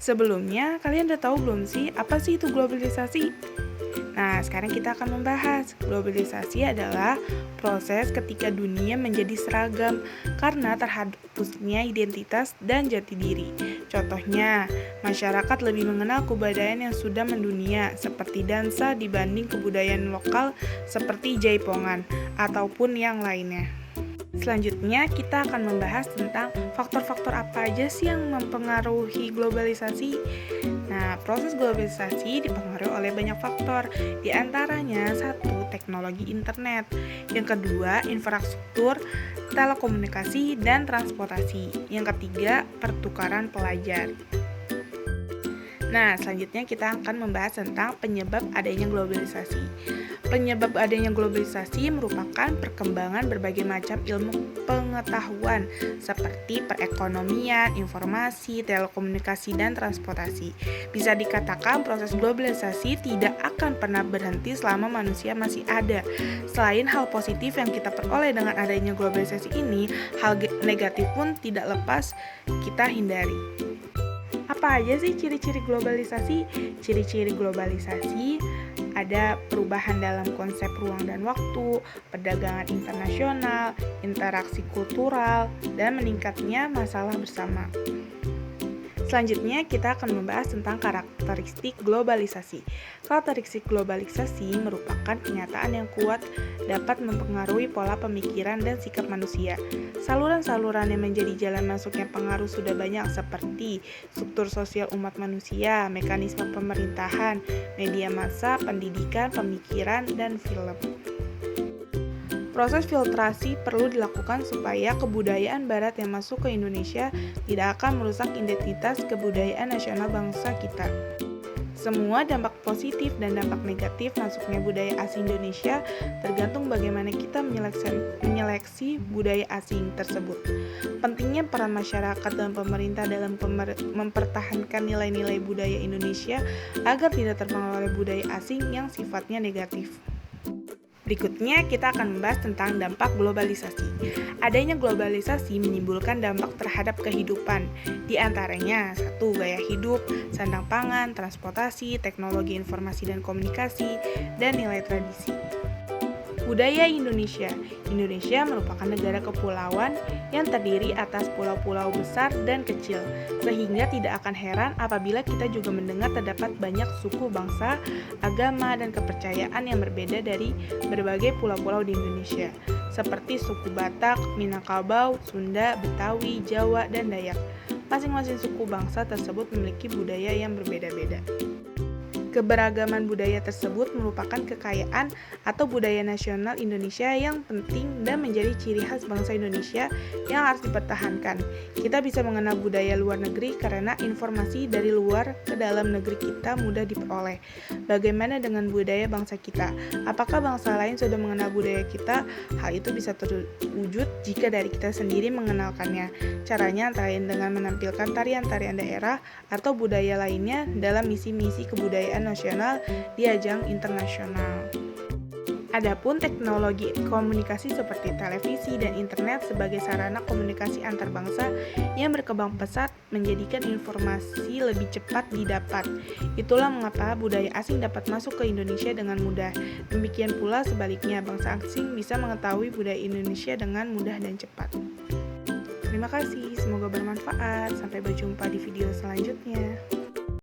Sebelumnya, kalian udah tahu belum sih apa sih itu globalisasi? Nah, sekarang kita akan membahas. Globalisasi adalah proses ketika dunia menjadi seragam karena terhapusnya identitas dan jati diri. Contohnya, masyarakat lebih mengenal kebudayaan yang sudah mendunia seperti dansa dibanding kebudayaan lokal seperti jaipongan ataupun yang lainnya. Selanjutnya, kita akan membahas tentang faktor-faktor apa aja sih yang mempengaruhi globalisasi. Nah, proses globalisasi dipengaruhi oleh banyak faktor, di antaranya satu, teknologi internet, yang kedua, infrastruktur, telekomunikasi, dan transportasi, yang ketiga, pertukaran pelajar. Nah, selanjutnya kita akan membahas tentang penyebab adanya globalisasi. Penyebab adanya globalisasi merupakan perkembangan berbagai macam ilmu pengetahuan seperti perekonomian, informasi, telekomunikasi, dan transportasi. Bisa dikatakan proses globalisasi tidak akan pernah berhenti selama manusia masih ada. Selain hal positif yang kita peroleh dengan adanya globalisasi ini, hal negatif pun tidak lepas kita hindari. Apa aja sih ciri-ciri globalisasi? Ciri-ciri globalisasi ada perubahan dalam konsep ruang dan waktu, perdagangan internasional, interaksi kultural, dan meningkatnya masalah bersama. Selanjutnya kita akan membahas tentang karakteristik globalisasi. Karakteristik globalisasi merupakan kenyataan yang kuat dapat mempengaruhi pola pemikiran dan sikap manusia. Saluran-saluran yang menjadi jalan masuknya pengaruh sudah banyak seperti struktur sosial umat manusia, mekanisme pemerintahan, media massa, pendidikan, pemikiran, dan film. Proses filtrasi perlu dilakukan supaya kebudayaan barat yang masuk ke Indonesia tidak akan merusak identitas kebudayaan nasional bangsa kita. Semua dampak positif dan dampak negatif masuknya budaya asing Indonesia tergantung bagaimana kita menyeleksi budaya asing tersebut. Pentingnya peran masyarakat dan pemerintah dalam mempertahankan nilai-nilai budaya Indonesia agar tidak terpengaruh oleh budaya asing yang sifatnya negatif. Berikutnya kita akan membahas tentang dampak globalisasi. Adanya globalisasi menimbulkan dampak terhadap kehidupan, di antaranya 1. Gaya hidup, sandang pangan, transportasi, teknologi informasi dan komunikasi, dan nilai tradisi. Budaya Indonesia. Indonesia merupakan negara kepulauan yang terdiri atas pulau-pulau besar dan kecil, sehingga tidak akan heran apabila kita juga mendengar terdapat banyak suku bangsa, agama, dan kepercayaan yang berbeda dari berbagai pulau-pulau di Indonesia, seperti suku Batak, Minangkabau, Sunda, Betawi, Jawa, dan Dayak. Masing-masing suku bangsa tersebut memiliki budaya yang berbeda-beda. Keberagaman budaya tersebut merupakan kekayaan atau budaya nasional Indonesia yang penting dan menjadi ciri khas bangsa Indonesia yang harus dipertahankan. Kita bisa mengenal budaya luar negeri karena informasi dari luar ke dalam negeri kita mudah diperoleh. Bagaimana dengan budaya bangsa kita? Apakah bangsa lain sudah mengenal budaya kita? Hal itu bisa terwujud jika dari kita sendiri mengenalkannya. Caranya antara lain dengan menampilkan tarian-tarian daerah atau budaya lainnya dalam misi-misi kebudayaan nasional di ajang internasional. Adapun teknologi komunikasi seperti televisi dan internet sebagai sarana komunikasi antar bangsa yang berkembang pesat menjadikan informasi lebih cepat didapat. Itulah mengapa budaya asing dapat masuk ke Indonesia dengan mudah. Demikian pula sebaliknya, bangsa asing bisa mengetahui budaya Indonesia dengan mudah dan cepat. Terima kasih, semoga bermanfaat. Sampai berjumpa di video selanjutnya.